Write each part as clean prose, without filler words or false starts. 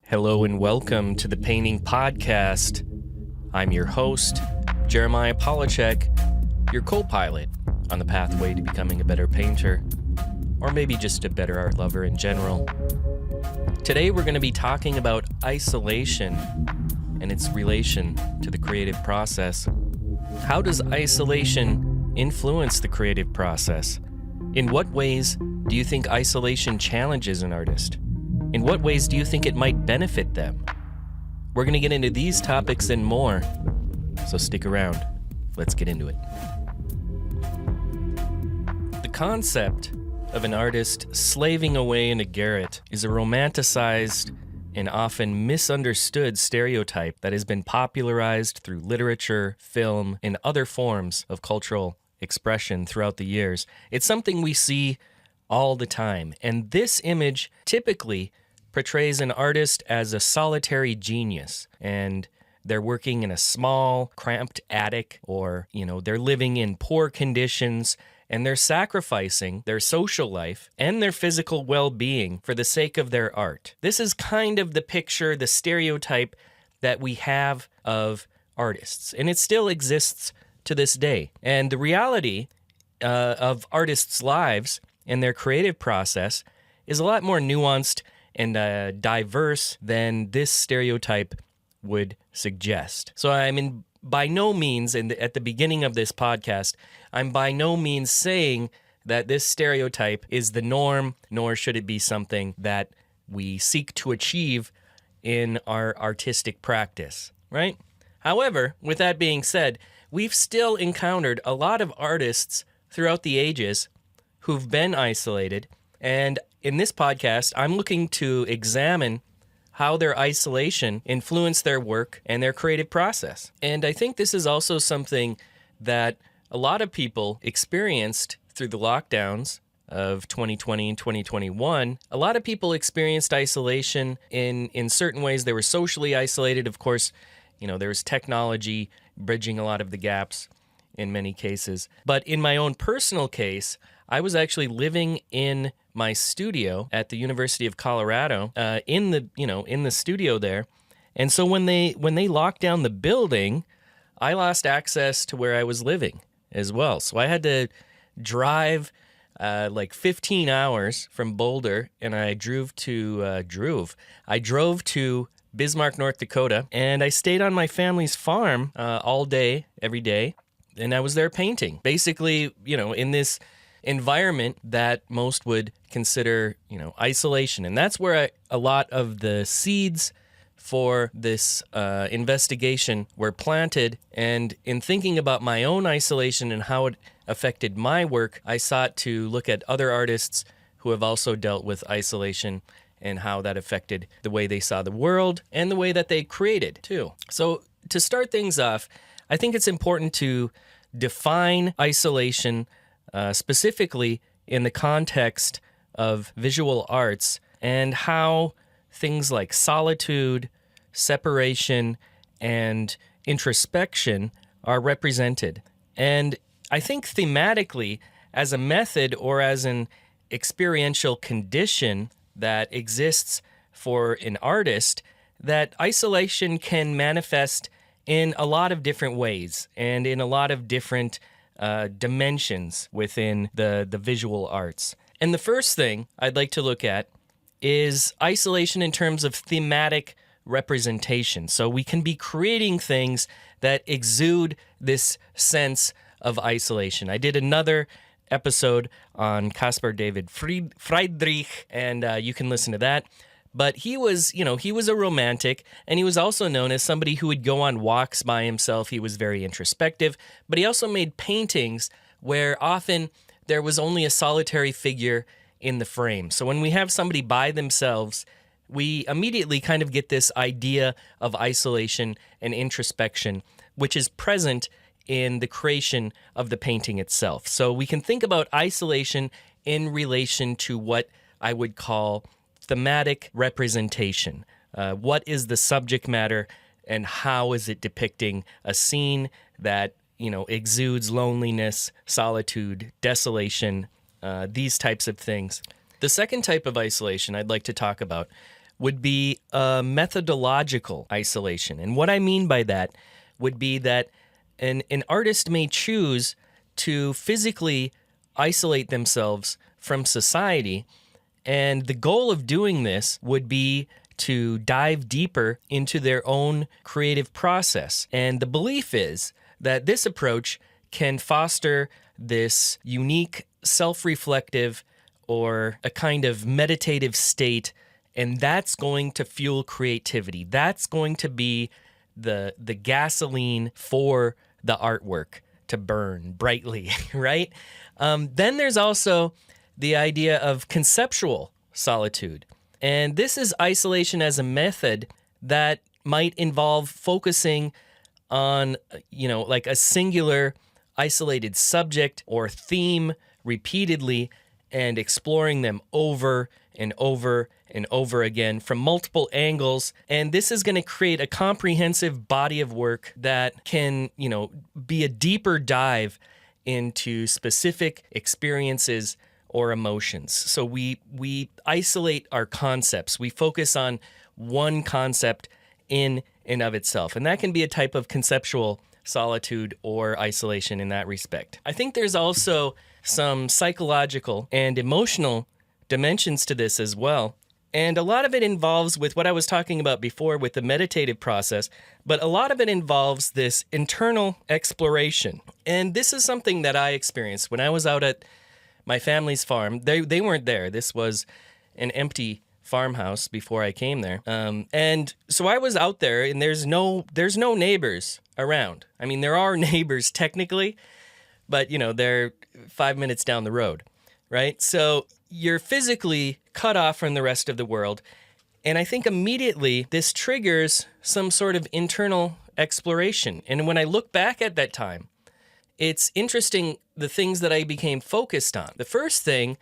Hello and welcome to the Painting Podcast. I'm your host, Jeremiah Polachek, your co-pilot on the pathway to becoming a better painter, or maybe just a better art lover in general. Today we're going to be talking about isolation and its relation to the creative process. How does isolation influence the creative process? In what ways do you think isolation challenges an artist? In what ways do you think it might benefit them? We're going to get into these topics and more, so stick around. Let's get into it. The concept of an artist slaving away in a garret is a romanticized and often misunderstood stereotype that has been popularized through literature, film, and other forms of cultural expression throughout the years. It's something we see all the time, and this image typically portrays an artist as a solitary genius, and they're working in a small, cramped attic, or, they're living in poor conditions, and they're sacrificing their social life and their physical well-being for the sake of their art. This is kind of the picture, the stereotype that we have of artists, and it still exists to this day. And the reality of artists' lives and their creative process is a lot more nuanced and diverse than this stereotype would suggest. So I'm by no means, at the beginning of this podcast, I'm by no means saying that this stereotype is the norm, nor should it be something that we seek to achieve in our artistic practice, right? However, with that being said, we've still encountered a lot of artists throughout the ages who've been isolated, and in this podcast, I'm looking to examine how their isolation influenced their work and their creative process. And I think this is also something that a lot of people experienced through the lockdowns of 2020 and 2021. A lot of people experienced isolation in certain ways. They were socially isolated. Of course, there was technology bridging a lot of the gaps in many cases. But in my own personal case, I was actually living in my studio at the University of Colorado, in the studio there. And so when they locked down the building, I lost access to where I was living as well. So I had to drive like 15 hours from Boulder, and I drove to Bismarck, North Dakota, and I stayed on my family's farm all day, every day, and I was there painting. Basically, in this environment that most would consider, isolation. And that's where a lot of the seeds for this investigation were planted. And in thinking about my own isolation and how it affected my work, I sought to look at other artists who have also dealt with isolation and how that affected the way they saw the world and the way that they created too. So to start things off, I think it's important to define isolation specifically in the context of visual arts and how things like solitude, separation, and introspection are represented. And I think thematically, as a method or as an experiential condition that exists for an artist, that isolation can manifest in a lot of different ways and in a lot of different dimensions within the visual arts. And the first thing I'd like to look at is isolation in terms of thematic representation. So we can be creating things that exude this sense of isolation. I did another episode on Caspar David Friedrich, and you can listen to that. But he was a romantic, and he was also known as somebody who would go on walks by himself. He was very introspective, but he also made paintings where often there was only a solitary figure in the frame. So when we have somebody by themselves, we immediately kind of get this idea of isolation and introspection, which is present in the creation of the painting itself. So we can think about isolation in relation to what I would call thematic representation. What is the subject matter and how is it depicting a scene that, exudes loneliness, solitude, desolation, these types of things. The second type of isolation I'd like to talk about would be a methodological isolation. And what I mean by that would be that an artist may choose to physically isolate themselves from society, and the goal of doing this would be to dive deeper into their own creative process. And the belief is that this approach can foster this unique, self-reflective, or a kind of meditative state, and that's going to fuel creativity. That's going to be the gasoline for the artwork to burn brightly, right? Then there's also the idea of conceptual solitude. And this is isolation as a method that might involve focusing on, like a singular isolated subject or theme repeatedly and exploring them over and over and over again from multiple angles. And this is going to create a comprehensive body of work that can, be a deeper dive into specific experiences or emotions. So we isolate our concepts. We focus on one concept in and of itself. And that can be a type of conceptual solitude or isolation in that respect. I think there's also some psychological and emotional dimensions to this as well. And a lot of it involves with what I was talking about before with the meditative process, but a lot of it involves this internal exploration. And this is something that I experienced when I was out at my family's farm. They weren't there. This was an empty farmhouse before I came there. And so I was out there, and there's no neighbors around. I mean, there are neighbors technically, but they're 5 minutes down the road, right? So you're physically cut off from the rest of the world. And I think immediately this triggers some sort of internal exploration. And when I look back at that time, it's interesting the things that I became focused on. The first thing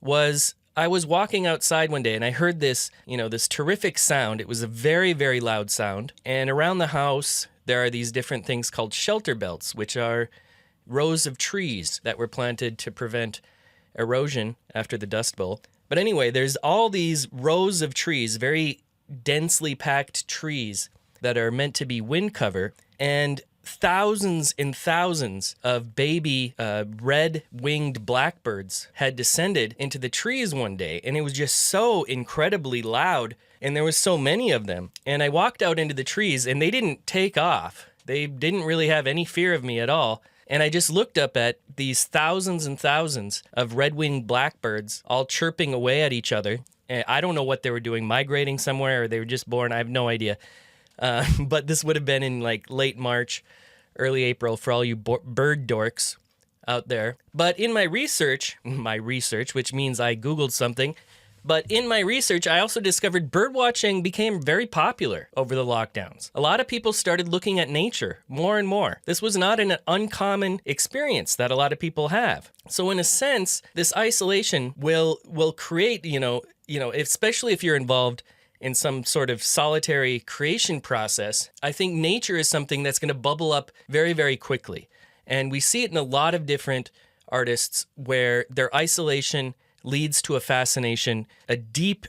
was I was walking outside one day and I heard this, this terrific sound. It was a very, very loud sound. And around the house, there are these different things called shelter belts, which are rows of trees that were planted to prevent erosion after the Dust Bowl. But anyway, there's all these rows of trees, very densely packed trees that are meant to be wind cover, and thousands and thousands of baby red-winged blackbirds had descended into the trees one day, and it was just so incredibly loud, and there was so many of them. And I walked out into the trees, and they didn't take off. They didn't really have any fear of me at all. And I just looked up at these thousands and thousands of red-winged blackbirds all chirping away at each other. And I don't know what they were doing, migrating somewhere, or they were just born. I have no idea. But this would have been in like late March, early April for all you bird dorks out there. But in my research, which means I Googled something, but in my research, I also discovered birdwatching became very popular over the lockdowns. A lot of people started looking at nature more and more. This was not an uncommon experience that a lot of people have. So in a sense, this isolation will create, especially if you're involved in some sort of solitary creation process, I think nature is something that's going to bubble up very, very quickly. And we see it in a lot of different artists where their isolation leads to a fascination, a deep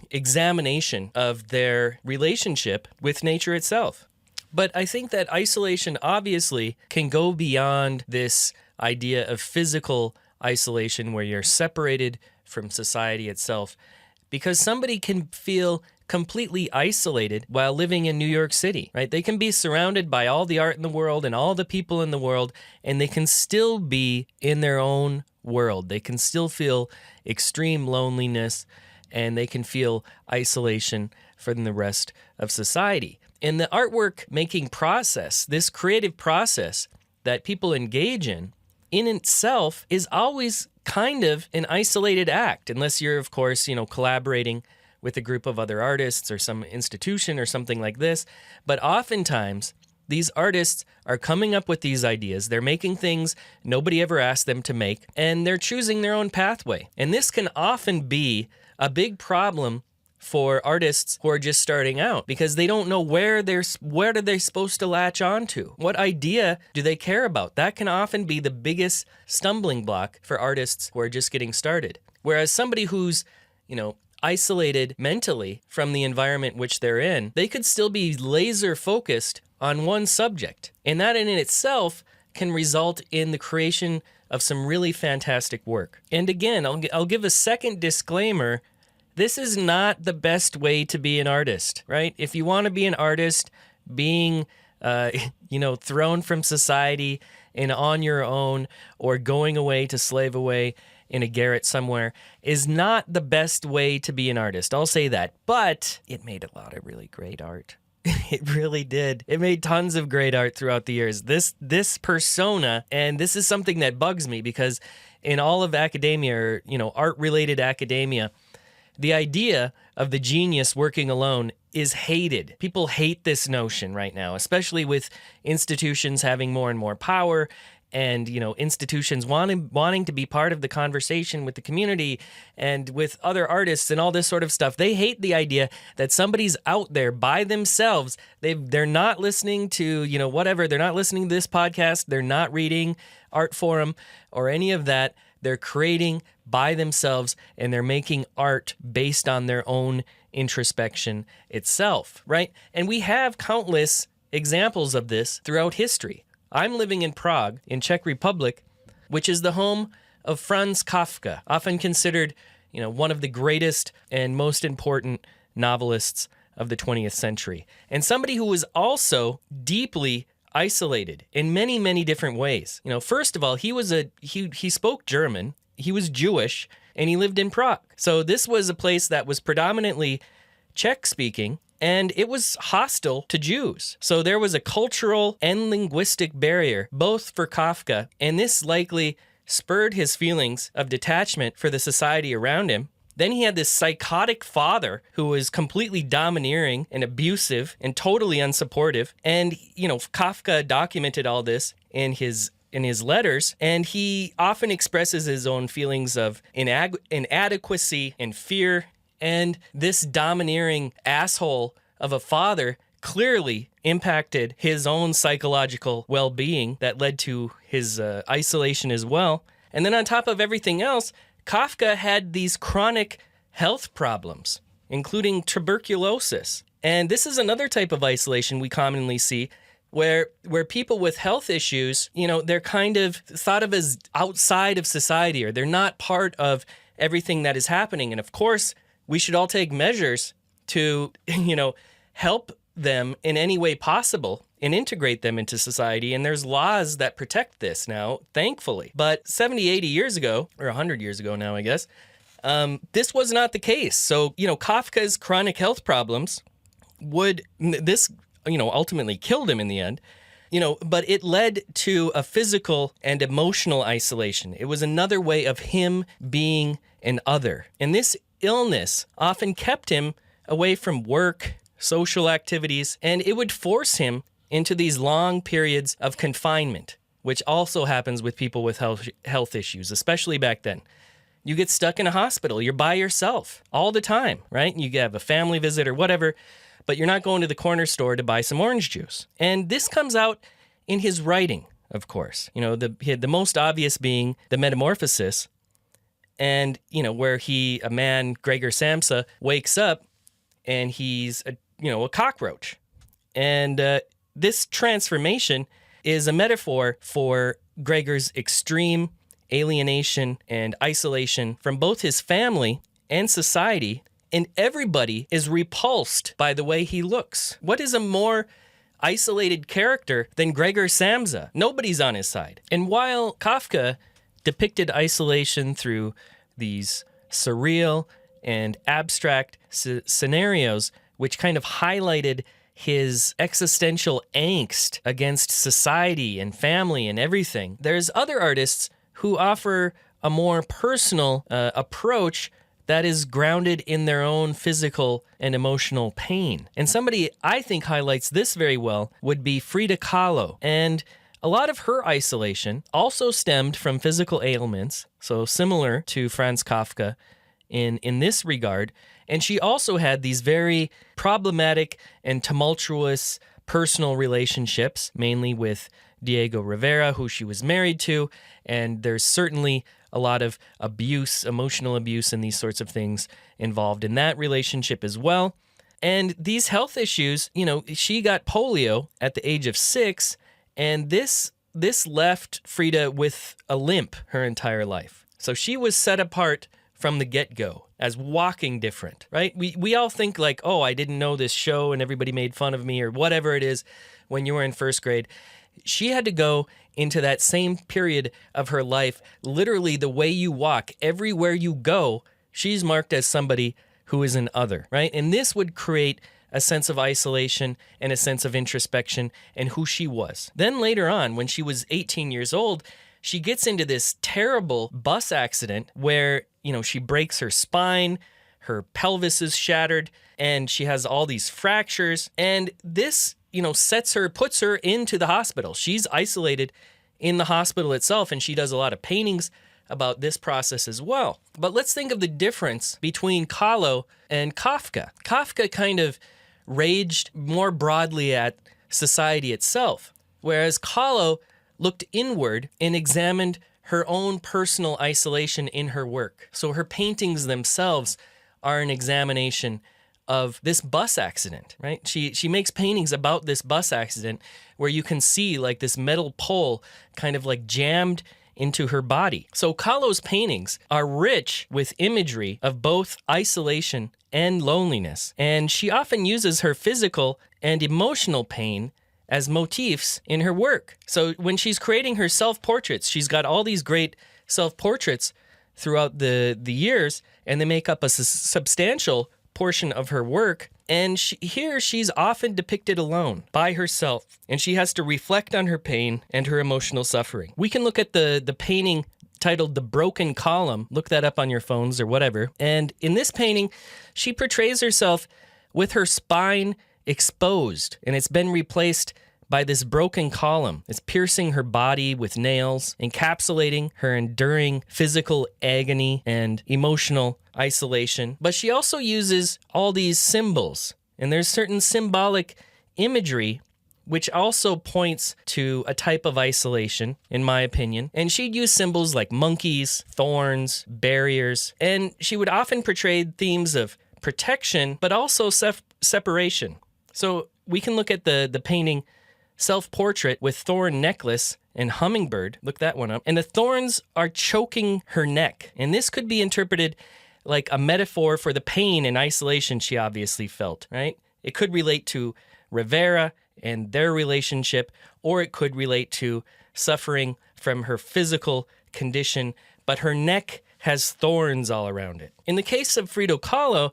examination of their relationship with nature itself. But I think that isolation obviously can go beyond this idea of physical isolation where you're separated from society itself, because somebody can feel completely isolated while living in New York City, right? They can be surrounded by all the art in the world and all the people in the world, and they can still be in their own world. They can still feel extreme loneliness, and they can feel isolation from the rest of society. In the artwork making process, this creative process that people engage in itself is always kind of an isolated act, unless you're, of course, collaborating with a group of other artists or some institution or something like this. But oftentimes, these artists are coming up with these ideas. They're making things nobody ever asked them to make, and they're choosing their own pathway. And this can often be a big problem for artists who are just starting out, because they don't know where are they supposed to latch onto? What idea do they care about? That can often be the biggest stumbling block for artists who are just getting started. Whereas somebody who's, isolated mentally from the environment which they're in, they could still be laser focused on one subject. And that in itself can result in the creation of some really fantastic work. And again, I'll give a second disclaimer. This is not the best way to be an artist, right? If you want to be an artist, being thrown from society and on your own, or going away to slave away in a garret somewhere, is not the best way to be an artist. I'll say that. But it made a lot of really great art. It really did. It made tons of great art throughout the years. This persona, and this is something that bugs me, because in all of academia, or art-related academia, the idea of the genius working alone is hated. People hate this notion right now, especially with institutions having more and more power, and institutions wanting to be part of the conversation with the community and with other artists and all this sort of stuff. They hate the idea that somebody's out there by themselves. They're not listening to whatever. They're not listening to this podcast. They're not reading Art Forum or any of that. They're creating by themselves, and they're making art based on their own introspection itself, right? And we have countless examples of this throughout history. I'm living in Prague, in Czech Republic, which is the home of Franz Kafka, often considered, one of the greatest and most important novelists of the 20th century, and somebody who was also deeply isolated in many, many different ways. First of all, he spoke German, he was Jewish, and he lived in Prague. So this was a place that was predominantly Czech-speaking, and it was hostile to Jews. So there was a cultural and linguistic barrier, both for Kafka, and this likely spurred his feelings of detachment for the society around him. Then he had this psychotic father who was completely domineering and abusive and totally unsupportive. And, Kafka documented all this in his letters, and he often expresses his own feelings of inadequacy and fear. And this domineering asshole of a father clearly impacted his own psychological well-being that led to his isolation as well. And then on top of everything else, Kafka had these chronic health problems, including tuberculosis. And this is another type of isolation we commonly see, where people with health issues, they're kind of thought of as outside of society, or they're not part of everything that is happening. And of course, we should all take measures to, help them in any way possible and integrate them into society. And there's laws that protect this now, thankfully. But 70, 80 years ago, or 100 years ago now, I guess, this was not the case. So, Kafka's chronic health problems ultimately killed him in the end, but it led to a physical and emotional isolation. It was another way of him being an other. And this illness often kept him away from work, social activities, and it would force him into these long periods of confinement, which also happens with people with health issues, especially back then. You get stuck in a hospital. You're by yourself all the time, right? You have a family visit or whatever, but you're not going to the corner store to buy some orange juice. And this comes out in his writing, of course. The most obvious being the Metamorphosis, and, where a man, Gregor Samsa, wakes up and he's a cockroach. And this transformation is a metaphor for Gregor's extreme alienation and isolation from both his family and society, and everybody is repulsed by the way he looks. What is a more isolated character than Gregor Samsa? Nobody's on his side. And while Kafka depicted isolation through these surreal and abstract scenarios, which kind of highlighted his existential angst against society and family and everything, there's other artists who offer a more personal approach that is grounded in their own physical and emotional pain. And somebody I think highlights this very well would be Frida Kahlo. And a lot of her isolation also stemmed from physical ailments, so similar to Franz Kafka in this regard. And she also had these very problematic and tumultuous personal relationships, mainly with Diego Rivera, who she was married to, and there's certainly a lot of abuse, emotional abuse, and these sorts of things involved in that relationship as well. And these health issues, she got polio at the age of 6, and this left Frida with a limp her entire life. So she was set apart from the get-go as walking different, right? We all think like, oh, I didn't know this show and everybody made fun of me or whatever it is when you were in first grade. She had to go into that same period of her life, literally the way you walk, everywhere you go, she's marked as somebody who is an other, right? And this would create a sense of isolation and a sense of introspection and who she was. Then later on, when she was 18 years old, she gets into this terrible bus accident where, she breaks her spine, her pelvis is shattered, and she has all these fractures. And this, puts her into the hospital. She's isolated in the hospital itself, and she does a lot of paintings about this process as well. But let's think of the difference between Kahlo and Kafka. Kafka kind of raged more broadly at society itself, whereas Kahlo looked inward and examined her own personal isolation in her work. So her paintings themselves are an examination of this bus accident, right? She makes paintings about this bus accident where you can see like this metal pole kind of like jammed into her body. So Kahlo's paintings are rich with imagery of both isolation and loneliness, and she often uses her physical and emotional pain as motifs in her work. So when she's creating her self-portraits, she's got all these great self-portraits throughout the years, and they make up a substantial portion of her work. And here she's often depicted alone, by herself, and she has to reflect on her pain and her emotional suffering. We can look at the painting titled The Broken Column. Look that up on your phones or whatever. And in this painting, she portrays herself with her spine exposed, and it's been replaced by this broken column. It's piercing her body with nails, encapsulating her enduring physical agony and emotional isolation. But she also uses all these symbols, and there's certain symbolic imagery which also points to a type of isolation, in my opinion. And she'd use symbols like monkeys, thorns, barriers, and she would often portray themes of protection, but also separation. So we can look at the painting Self-Portrait with Thorn Necklace and Hummingbird. Look that one up. And the thorns are choking her neck. And this could be interpreted like a metaphor for the pain and isolation she obviously felt, right? It could relate to Rivera and their relationship, or it could relate to suffering from her physical condition, but her neck has thorns all around it. In the case of Frida Kahlo,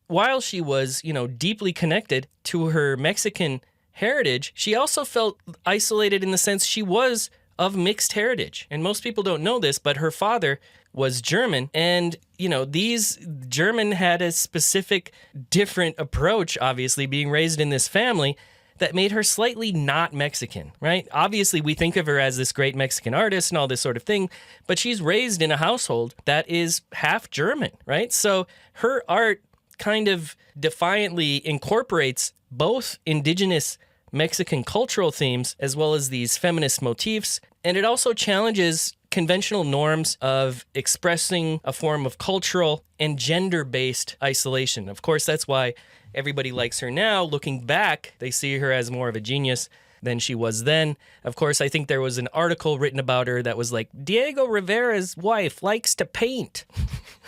while she was, deeply connected to her Mexican heritage, she also felt isolated in the sense she was of mixed heritage. And most people don't know this, but her father was German. And, these German had a specific different approach, obviously, being raised in this family that made her slightly not Mexican, right? Obviously, we think of her as this great Mexican artist and all this sort of thing, but she's raised in a household that is half German, right? So her art kind of defiantly incorporates both indigenous Mexican cultural themes as well as these feminist motifs, and it also challenges conventional norms of expressing a form of cultural and gender-based isolation. Of course, that's why everybody likes her now. Looking back, they see her as more of a genius than she was then. Of course, I think there was an article written about her that was like, Diego Rivera's wife likes to paint,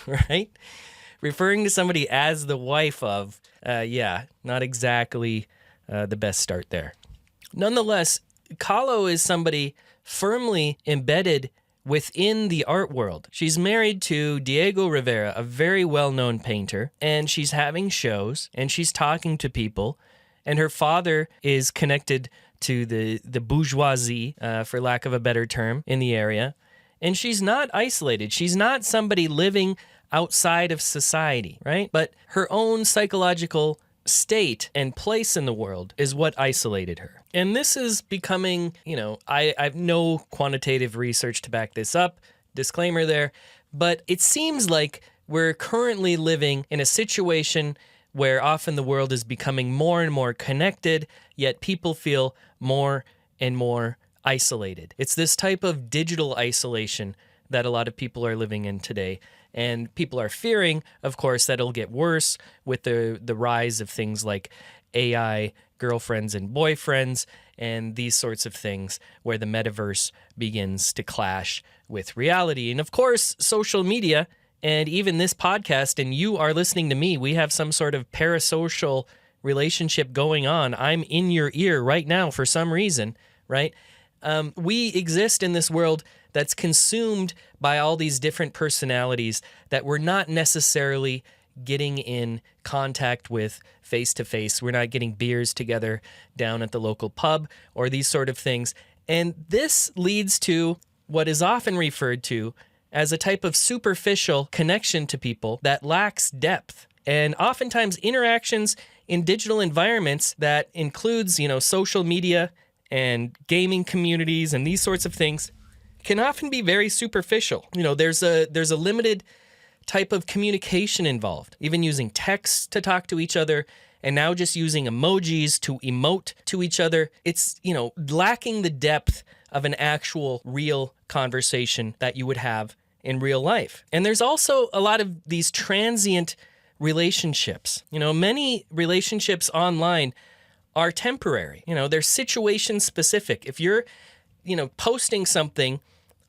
right? Referring to somebody as the wife of, not exactly the best start there. Nonetheless, Kahlo is somebody firmly embedded within the art world. She's married to Diego Rivera, a very well-known painter, and she's having shows, and she's talking to people, and her father is connected to the bourgeoisie, for lack of a better term, in the area. And she's not isolated. She's not somebody living outside of society, right? But her own psychological state and place in the world is what isolated her. And this is becoming, I have no quantitative research to back this up, disclaimer there, but it seems like we're currently living in a situation where often the world is becoming more and more connected, yet people feel more and more isolated. It's this type of digital isolation that a lot of people are living in today. And people are fearing, of course, that it'll get worse with the rise of things like AI girlfriends and boyfriends and these sorts of things where the metaverse begins to clash with reality. And of course, social media and even this podcast, and you are listening to me, we have some sort of parasocial relationship going on. I'm in your ear right now for some reason, right? We exist in this world that's consumed by all these different personalities that we're not necessarily getting in contact with face to face. We're not getting beers together down at the local pub or these sort of things. And this leads to what is often referred to as a type of superficial connection to people that lacks depth. And oftentimes interactions in digital environments that includes, social media and gaming communities and these sorts of things can often be very superficial. There's a limited type of communication involved, even using text to talk to each other and now just using emojis to emote to each other. It's, lacking the depth of an actual real conversation that you would have in real life. And there's also a lot of these transient relationships. Many relationships online are temporary. They're situation specific. If you're, posting something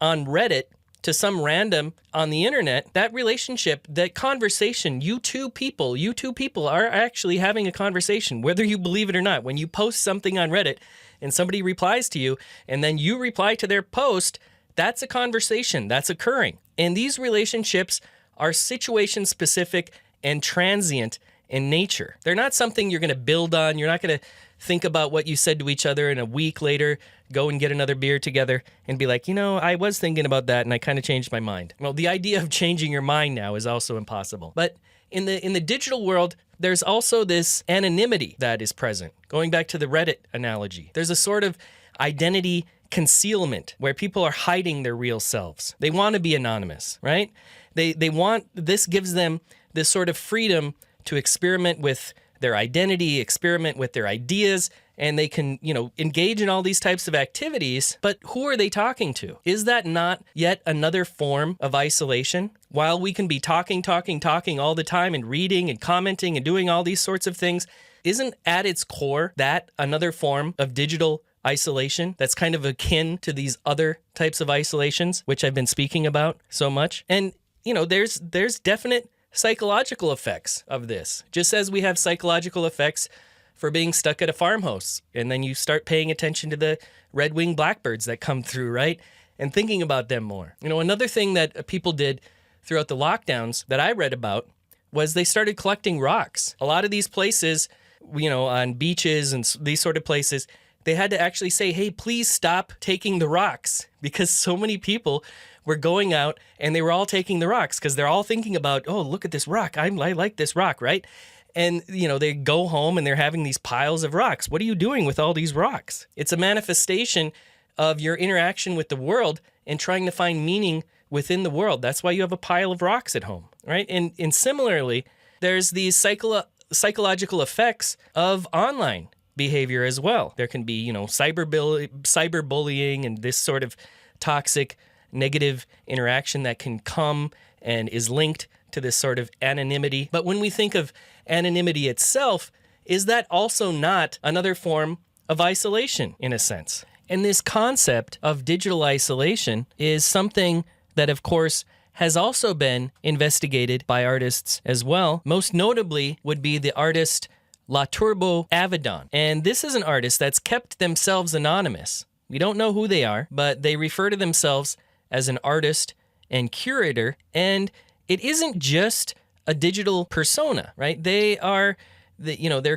on Reddit to some random on the internet, that relationship, that conversation, you two people are actually having a conversation, whether you believe it or not. When you post something on Reddit and somebody replies to you and then you reply to their post, that's a conversation that's occurring. And these relationships are situation specific and transient in nature. They're not something you're going to build on. You're not going to think about what you said to each other and a week later go and get another beer together and be like, I was thinking about that and I kind of changed my mind. Well, the idea of changing your mind now is also impossible. But in the digital world, there's also this anonymity that is present. Going back to the Reddit analogy, there's a sort of identity concealment where people are hiding their real selves. They want to be anonymous, right? This gives them this sort of freedom to experiment with their identity, experiment with their ideas, and they can, engage in all these types of activities. But who are they talking to? Is that not yet another form of isolation? While we can be talking all the time and reading and commenting and doing all these sorts of things, isn't at its core that another form of digital isolation that's kind of akin to these other types of isolations, which I've been speaking about so much? And, there's definite psychological effects of this, just as we have psychological effects for being stuck at a farmhouse. And then you start paying attention to the red-winged blackbirds that come through, right? And thinking about them more. Another thing that people did throughout the lockdowns that I read about was they started collecting rocks. A lot of these places, on beaches and these sort of places, they had to actually say, hey, please stop taking the rocks, because so many people were going out and they were all taking the rocks because they're all thinking about, oh, look at this rock. I like this rock, right? And, they go home and they're having these piles of rocks. What are you doing with all these rocks? It's a manifestation of your interaction with the world and trying to find meaning within the world. That's why you have a pile of rocks at home, right? And similarly, there's these psychological effects of online behavior as well. There can be, cyberbullying and this sort of toxic negative interaction that can come and is linked to this sort of anonymity. But when we think of anonymity itself, is that also not another form of isolation in a sense? And this concept of digital isolation is something that, of course, has also been investigated by artists as well. Most notably would be the artist La Turbo Avedon. And this is an artist that's kept themselves anonymous. We don't know who they are, but they refer to themselves as an artist and curator. And it isn't just a digital persona, right? They're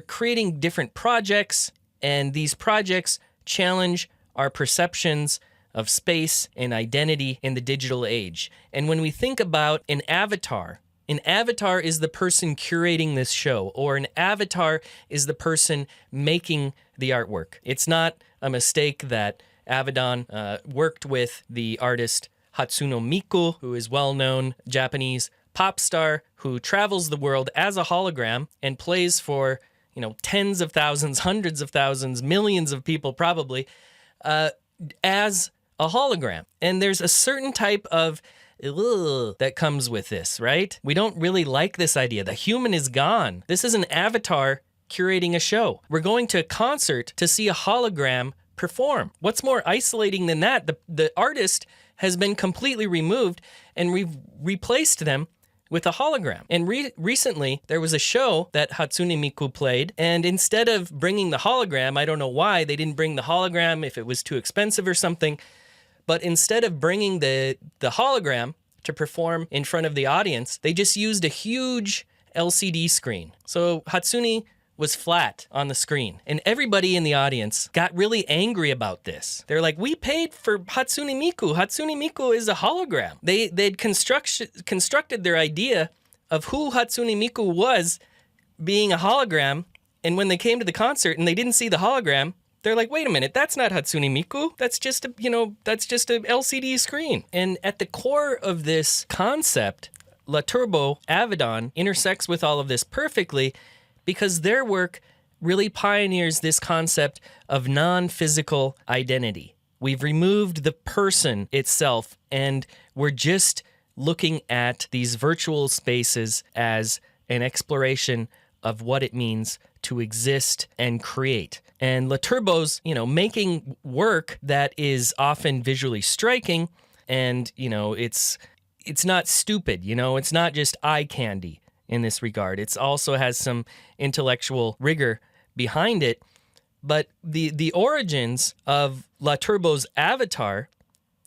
creating different projects, and these projects challenge our perceptions of space and identity in the digital age. And when we think about an avatar is the person curating this show, or an avatar is the person making the artwork. It's not a mistake that Avedon worked with the artist Hatsuno Miku, who is well-known Japanese pop star who travels the world as a hologram and plays for, tens of thousands, hundreds of thousands, millions of people probably as a hologram. And there's a certain type of that comes with this, right? We don't really like this idea. The human is gone. This is an avatar curating a show. We're going to a concert to see a hologram perform. What's more isolating than that? The artist has been completely removed, and we've replaced them with a hologram. And recently, there was a show that Hatsune Miku played, and instead of bringing the hologram, I don't know why they didn't bring the hologram, if it was too expensive or something, but instead of bringing the hologram to perform in front of the audience, they just used a huge LCD screen. So Hatsune was flat on the screen, and everybody in the audience got really angry about this. They're like, we paid for Hatsune Miku. Hatsune Miku is a hologram. They'd constructed their idea of who Hatsune Miku was being a hologram, and when they came to the concert and they didn't see the hologram, they're like, wait a minute, that's not Hatsune Miku. That's just a LCD screen. And at the core of this concept, La Turbo Avedon intersects with all of this perfectly, because their work really pioneers this concept of non-physical identity. We've removed the person itself, and we're just looking at these virtual spaces as an exploration of what it means to exist and create. And La Turbo's, making work that is often visually striking, and, it's not stupid, it's not just eye candy in this regard. It also has some intellectual rigor behind it. But the origins of La Turbo's avatar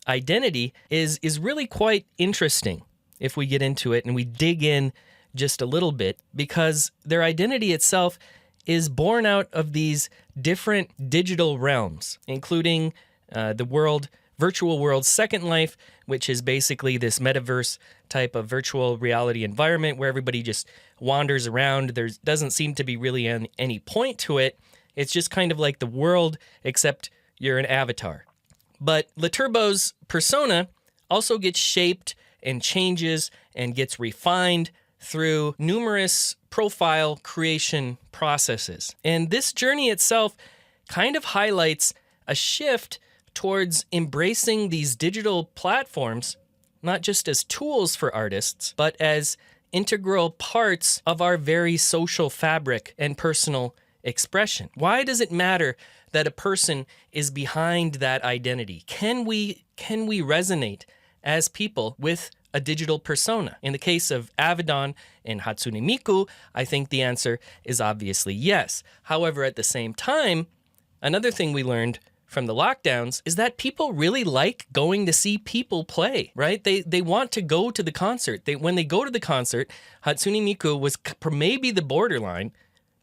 identity is really quite interesting if we get into it and we dig in just a little bit, because their identity itself is born out of these different digital realms, including the virtual world Second Life, which is basically this metaverse type of virtual reality environment where everybody just wanders around. There doesn't seem to be really any point to it. It's just kind of like the world, except you're an avatar. But La Turbo's persona also gets shaped and changes and gets refined through numerous profile creation processes. And this journey itself kind of highlights a shift towards embracing these digital platforms, not just as tools for artists, but as integral parts of our very social fabric and personal expression. Why does it matter that a person is behind that identity? Can we resonate as people with a digital persona? In the case of Avedon and Hatsune Miku, I think the answer is obviously yes. However, at the same time, another thing we learned from the lockdowns is that people really like going to see people play, right? They want to go to the concert. When they go to the concert, Hatsune Miku was maybe the borderline.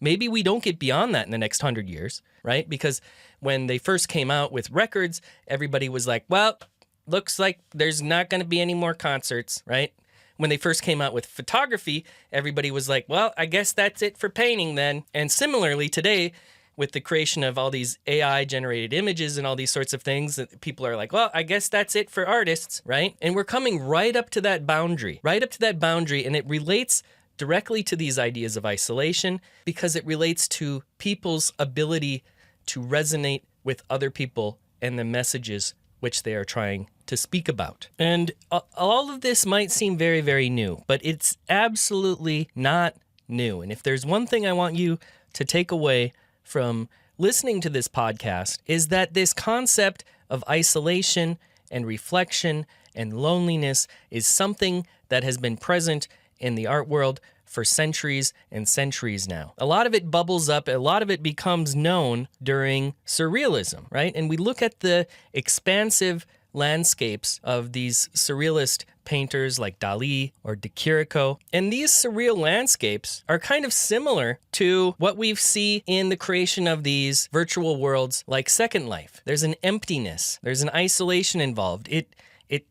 Maybe we don't get beyond that in the next 100 years, right? Because when they first came out with records, everybody was like, well, looks like there's not going to be any more concerts, right? When they first came out with photography, everybody was like, well, I guess that's it for painting then. And similarly today, with the creation of all these AI-generated images and all these sorts of things, people are like, well, I guess that's it for artists, right? And we're coming right up to that boundary, and it relates directly to these ideas of isolation because it relates to people's ability to resonate with other people and the messages which they are trying to speak about. And all of this might seem very, very new, but it's absolutely not new. And if there's one thing I want you to take away from listening to this podcast is that this concept of isolation and reflection and loneliness is something that has been present in the art world for centuries and centuries now. A lot of it bubbles up, a lot of it becomes known during surrealism, right? And we look at the expansive landscapes of these surrealist painters like Dali or de Chirico. And these surreal landscapes are kind of similar to what we see in the creation of these virtual worlds like Second Life. There's an emptiness, there's an isolation involved. It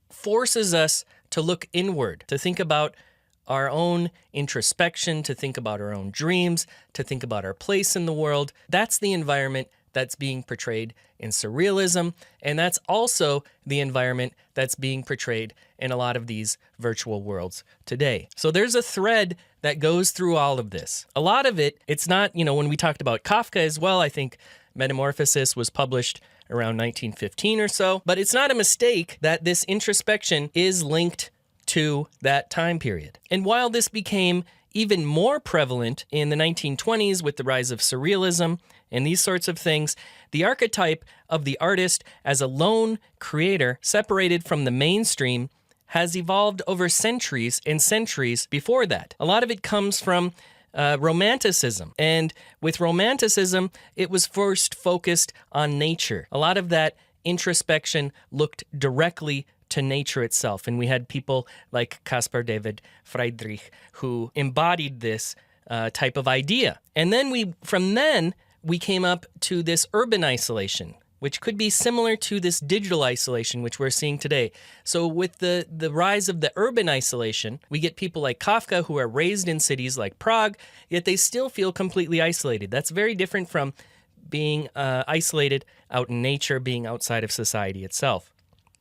forces us to look inward, to think about our own introspection, to think about our own dreams, to think about our place in the world. That's the environment that's being portrayed in surrealism, and that's also the environment that's being portrayed in a lot of these virtual worlds today. So there's a thread that goes through all of this. A lot of it, it's not, when we talked about Kafka as well, I think Metamorphosis was published around 1915 or so, but it's not a mistake that this introspection is linked to that time period. And while this became even more prevalent in the 1920s with the rise of surrealism and these sorts of things, the archetype of the artist as a lone creator separated from the mainstream has evolved over centuries and centuries before that. A lot of it comes from Romanticism. And with Romanticism, it was first focused on nature. A lot of that introspection looked directly to nature itself. And we had people like Caspar David Friedrich who embodied this type of idea. And then from then, we came up to this urban isolation, which could be similar to this digital isolation, which we're seeing today. So with the rise of the urban isolation, we get people like Kafka who are raised in cities like Prague, yet they still feel completely isolated. That's very different from being isolated out in nature, being outside of society itself.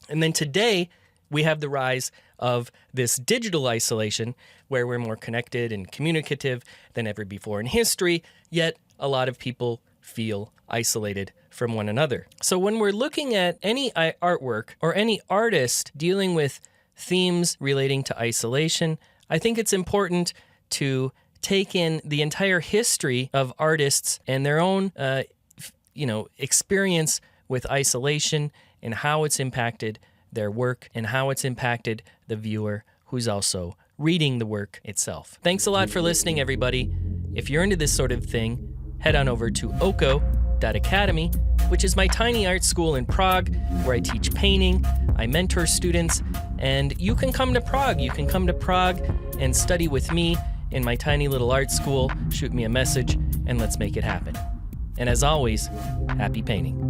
And then today, we have the rise of this digital isolation where we're more connected and communicative than ever before in history, yet a lot of people feel isolated from one another. So when we're looking at any artwork or any artist dealing with themes relating to isolation, I think it's important to take in the entire history of artists and their own, experience with isolation and how it's impacted their work and how it's impacted the viewer who's also reading the work itself. Thanks a lot for listening, everybody. If you're into this sort of thing, head on over to oko.academy, which is my tiny art school in Prague, where I teach painting, I mentor students, and you can come to Prague. You can come to Prague and study with me in my tiny little art school. Shoot me a message, and let's make it happen. And as always, happy painting.